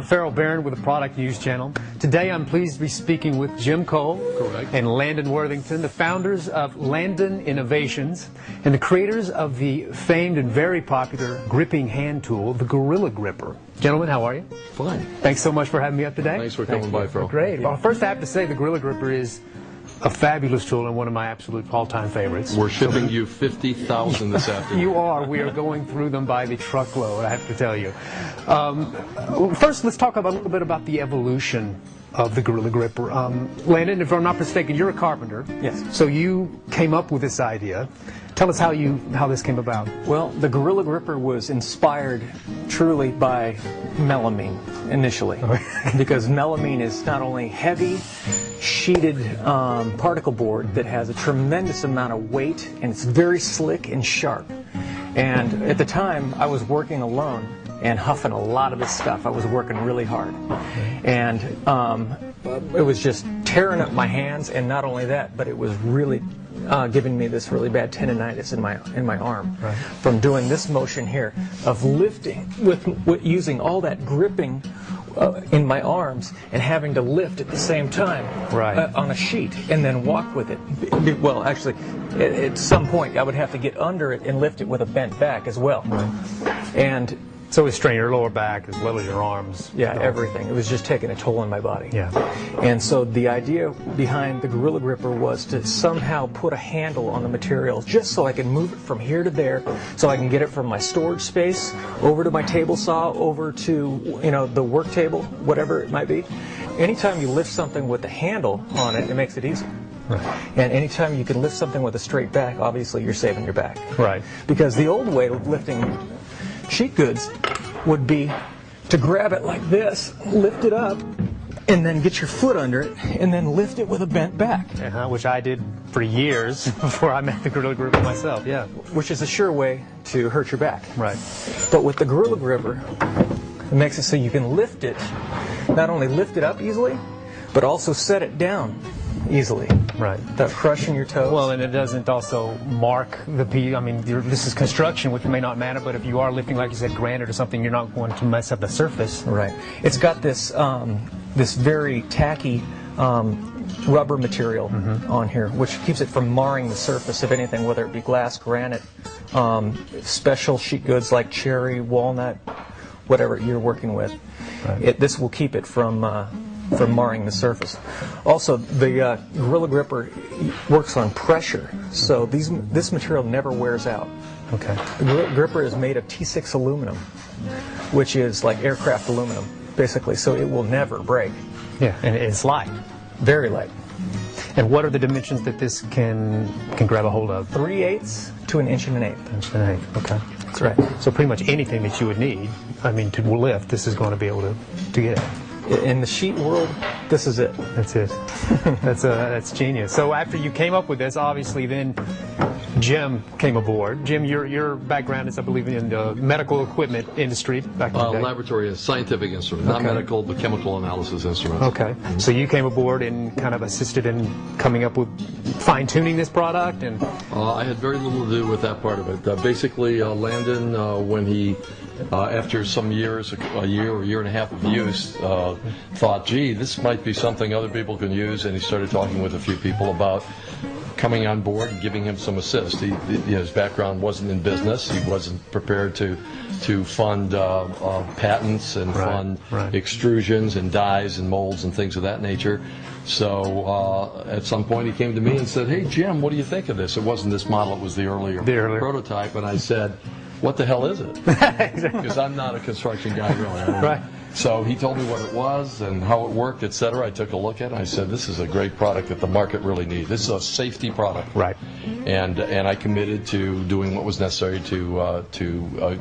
Farrell Barron with the Product News Channel. Today I'm pleased to be speaking with Jim Cole and Landon Worthington, the founders of Landon Innovations and the creators of the famed and very popular gripping hand tool, the Gorilla Gripper. Gentlemen, how are you? Fine. Thanks so much for having me up today. Thanks for coming by, Farrell. Great. Well, first I have to say the Gorilla Gripper is a fabulous tool and one of my absolute all-time favorites. We're shipping you 50,000 this afternoon. You are. We are going through them by the truckload, I have to tell you. First, let's talk a little bit about the evolution of the Gorilla Gripper. Landon, if I'm not mistaken, you're a carpenter. Yes. So you came up with this idea. Tell us how this came about. Well, the Gorilla Gripper was inspired truly by melamine initially, because melamine is not only heavy, sheeted particle board that has a tremendous amount of weight, and it's very slick and sharp. And at the time, I was working alone and huffing a lot of this stuff. I was working really hard, and it was just tearing up my hands. And not only that, but it was really giving me this really bad tendonitis in my arm from doing this motion here of lifting with using all that gripping in my arms and having to lift at the same time on a sheet and then walk with it. Well, actually, at some point I would have to get under it and lift it with a bent back as well. And so it strained your lower back as well as your arms. Yeah, everything. It was just taking a toll on my body. Yeah. And so the idea behind the Gorilla Gripper was to somehow put a handle on the material just so I can move it from here to there, so I can get it from my storage space over to my table saw, over to the work table, whatever it might be. Anytime you lift something with a handle on it, it makes it easy. Right. And anytime you can lift something with a straight back, obviously you're saving your back. Right. Because the old way of lifting sheet goods would be to grab it like this, lift it up, and then get your foot under it, and then lift it with a bent back. Which I did for years before I met the Gorilla Gripper myself, yeah. Which is a sure way to hurt your back. Right. But with the Gorilla Gripper, it makes it so you can lift it, not only lift it up easily, but also set it down easily. Right. Without crushing your toes. Well, and it doesn't also mark the piece. I mean, this is construction, which may not matter, but if you are lifting, like you said, granite or something, you're not going to mess up the surface. Right. It's got this this very tacky rubber material on here, which keeps it from marring the surface of anything, whether it be glass, granite, special sheet goods like cherry, walnut, whatever you're working with. Right. This will keep it from marring the surface. Also, the Gorilla Gripper works on pressure, so this material never wears out. Okay. The Gorilla Gripper is made of T6 aluminum, which is like aircraft aluminum, basically, so it will never break. Yeah, and it's light. Very light. And what are the dimensions that this can grab a hold of? 3/8 to 1 1/8 inches. 1 1/8, okay. That's right. So pretty much anything that you would need, I mean, to lift, this is going to be able to get it. In the sheet world, this is it. That's it. That's genius. So after you came up with this, obviously then Jim came aboard. Jim, your background is, I believe, in the medical equipment industry back in the day. Laboratory is scientific instrument, not medical, but chemical analysis instruments. Okay. So you came aboard and kind of assisted in coming up with fine-tuning this product? And I had very little to do with that part of it. Basically, Landon, when he after some years, a year and a half of use, thought, gee, this might be something other people can use, and he started talking with a few people about coming on board and giving him some assist. His background wasn't in business. He wasn't prepared to fund patents and fund extrusions and dyes and molds and things of that nature. So at some point he came to me and said, hey, Jim, what do you think of this? It wasn't this model, it was the earlier prototype. And I said, what the hell is it? Because I'm not a construction guy, really. Right. So he told me what it was and how it worked, etc. I took a look at it and I said, this is a great product that the market really needs. This is a safety product. Right. And I committed to doing what was necessary to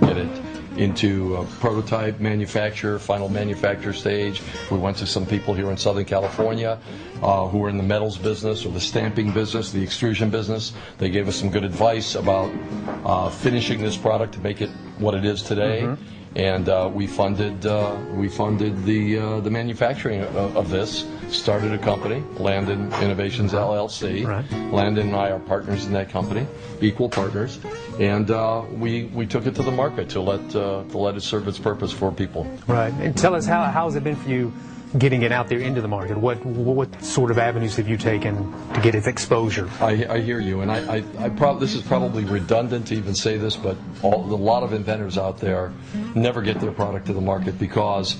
get it into prototype manufacture, final manufacture stage. We went to some people here in Southern California who were in the metals business or the stamping business, the extrusion business. They gave us some good advice about finishing this product to make it what it is today. and we funded the manufacturing of this. Started a company, Landon Innovations LLC. Right. Landon and I are partners in that company, equal partners, and we took it to the market to let it serve its purpose for people. Right. And tell us, how has it been for you getting it out there into the market? What sort of avenues have you taken to get its exposure? I hear you, and this is probably redundant to even say this, but a lot of inventors out there never get their product to the market because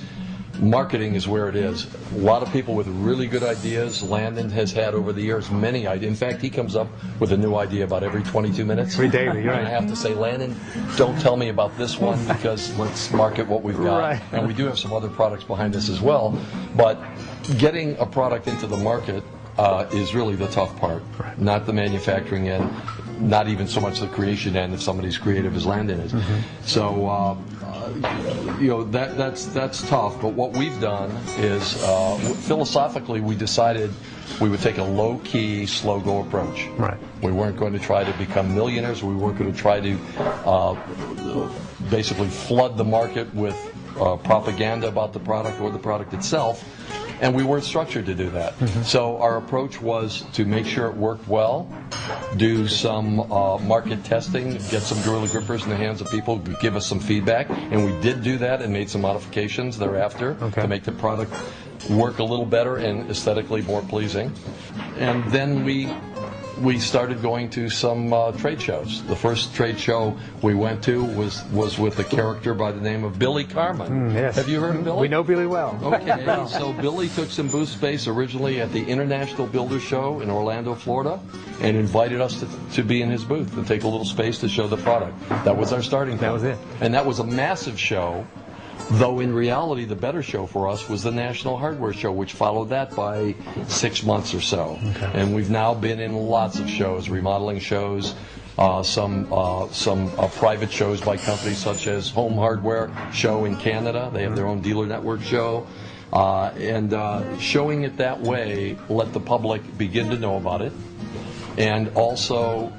marketing is where it is. A lot of people with really good ideas. Landon has had over the years many ideas. In fact, he comes up with a new idea about every 22 minutes. Every daily, right. And I have to say, Landon, don't tell me about this one because let's market what we've got. Right. And we do have some other products behind us as well. But getting a product into the market is really the tough part, Right. not the manufacturing end, not even so much the creation end if somebody's creative as Landon is. So, that's tough. But what we've done is, philosophically, we decided we would take a low-key, slow-go approach. Right. We weren't going to try to become millionaires. We weren't going to try to basically flood the market with propaganda about the product or the product itself. And we weren't structured to do that. So our approach was to make sure it worked well, do some market testing, get some Gorilla Grippers in the hands of people who give us some feedback, and we did do that and made some modifications thereafter to make the product work a little better and aesthetically more pleasing. And then we started going to some trade shows. The first trade show we went to was with a character by the name of Billy Carmen. Yes. Have you heard of Billy? We know Billy well. Okay, so Billy took some booth space originally at the International Builder Show in Orlando, Florida, and invited us to be in his booth and take a little space to show the product. That was our starting point. That was it. And that was a massive show, though in reality the better show for us was the National Hardware Show, which followed that by 6 months or so. Okay. And we've now been in lots of shows, remodeling shows, some private shows by companies such as Home Hardware Show in Canada. They have their own dealer network show. And showing it that way let the public begin to know about it, and also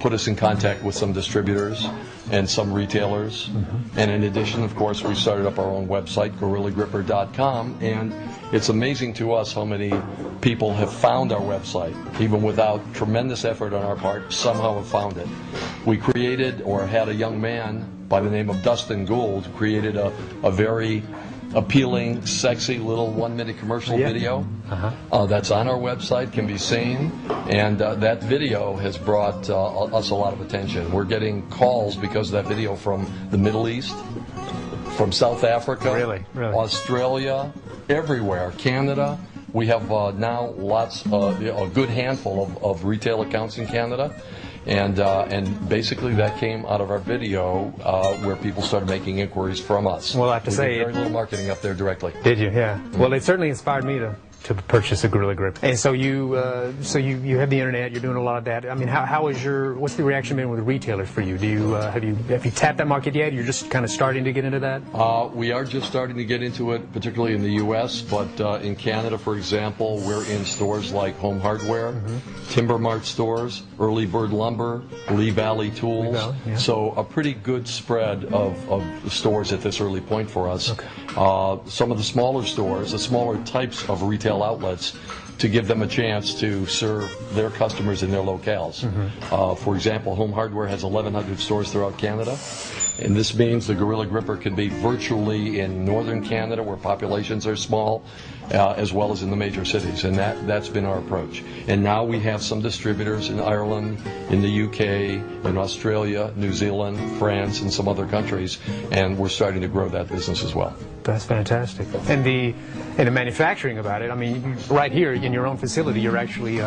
put us in contact with some distributors and some retailers. And in addition, of course, we started up our own website, GorillaGripper.com, and it's amazing to us how many people have found our website. Even without tremendous effort on our part, somehow have found it. We created, or had a young man by the name of Dustin Gould, created a very appealing, sexy little 1-minute commercial video that's on our website, can be seen, and that video has brought us a lot of attention. We're getting calls because of that video from the Middle East, from South Africa, Really? Australia, everywhere, Canada. We have now a good handful of retail accounts in Canada. And basically that came out of our video where people started making inquiries from us. Well, I have to say, very little marketing up there directly. Did you? Yeah. Well, it certainly inspired me to purchase a Gorilla Grip. And so you have the internet. You're doing a lot of that. I mean, what's the reaction been with retailers for you? Do you have you tapped that market yet? You're just kind of starting to get into that. We are just starting to get into it, particularly in the U.S. But in Canada, for example, we're in stores like Home Hardware, Timber Mart stores, Early Bird Lumber, Lee Valley Tools. Lee Valley, yeah. So a pretty good spread of stores at this early point for us. Okay. Some of the smaller stores, the smaller types of retail outlets, to give them a chance to serve their customers in their locales. For example, Home Hardware has 1,100 stores throughout Canada, and this means the Gorilla Gripper can be virtually in northern Canada where populations are small, as well as in the major cities, and that's been our approach. And now we have some distributors in Ireland, in the UK, in Australia, New Zealand, France, and some other countries, and we're starting to grow that business as well. That's fantastic. And the manufacturing about it, I mean, right here in your own facility, you're actually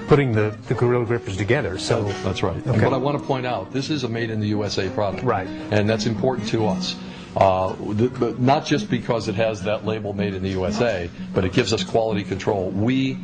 putting the Gorilla Grippers together. So That's right. Okay. And what I want to point out, this is a made in the USA product. Right. And that's important to us. But not just because it has that label made in the USA, but it gives us quality control. We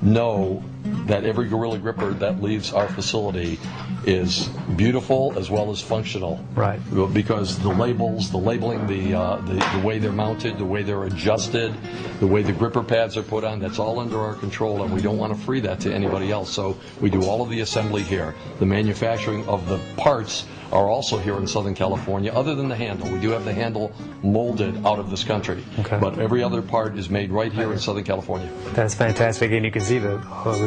know that every Gorilla Gripper that leaves our facility is beautiful as well as functional. Right. Because the labels, the labeling, the way they're mounted, the way they're adjusted, the way the gripper pads are put on, that's all under our control, and we don't want to free that to anybody else. So we do all of the assembly here. The manufacturing of the parts are also here in Southern California, other than the handle. We do have the handle molded out of this country. Okay. But every other part is made right here in Southern California. That's fantastic, and you can see the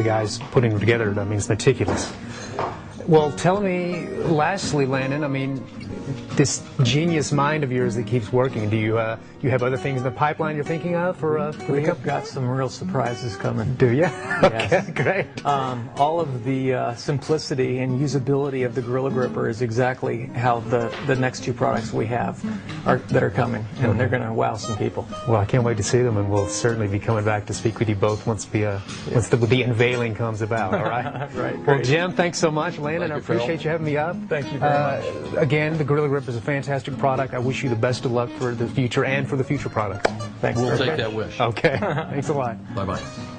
guys putting them together. I mean, it's meticulous. Well, tell me, lastly, Landon, I mean, this genius mind of yours that keeps working, do you have other things in the pipeline you're thinking of for the We've company? got some real surprises coming. Do you? Yes. Okay, great. All of the simplicity and usability of the Gorilla Gripper is exactly how the next two products we have that are coming, and they're going to wow some people. Well, I can't wait to see them, and we'll certainly be coming back to speak with you both once the unveiling comes about. All right. Right. Well, Great. Jim, thanks so much. Landon, I Thank you, Phil. appreciate you having me up. Thank you very much. Again, the Gorilla Gripper is a fantastic product. I wish you the best of luck for the future and for the future products. Thanks. We'll very take much. that wish. Okay. Thanks a lot. Bye-bye.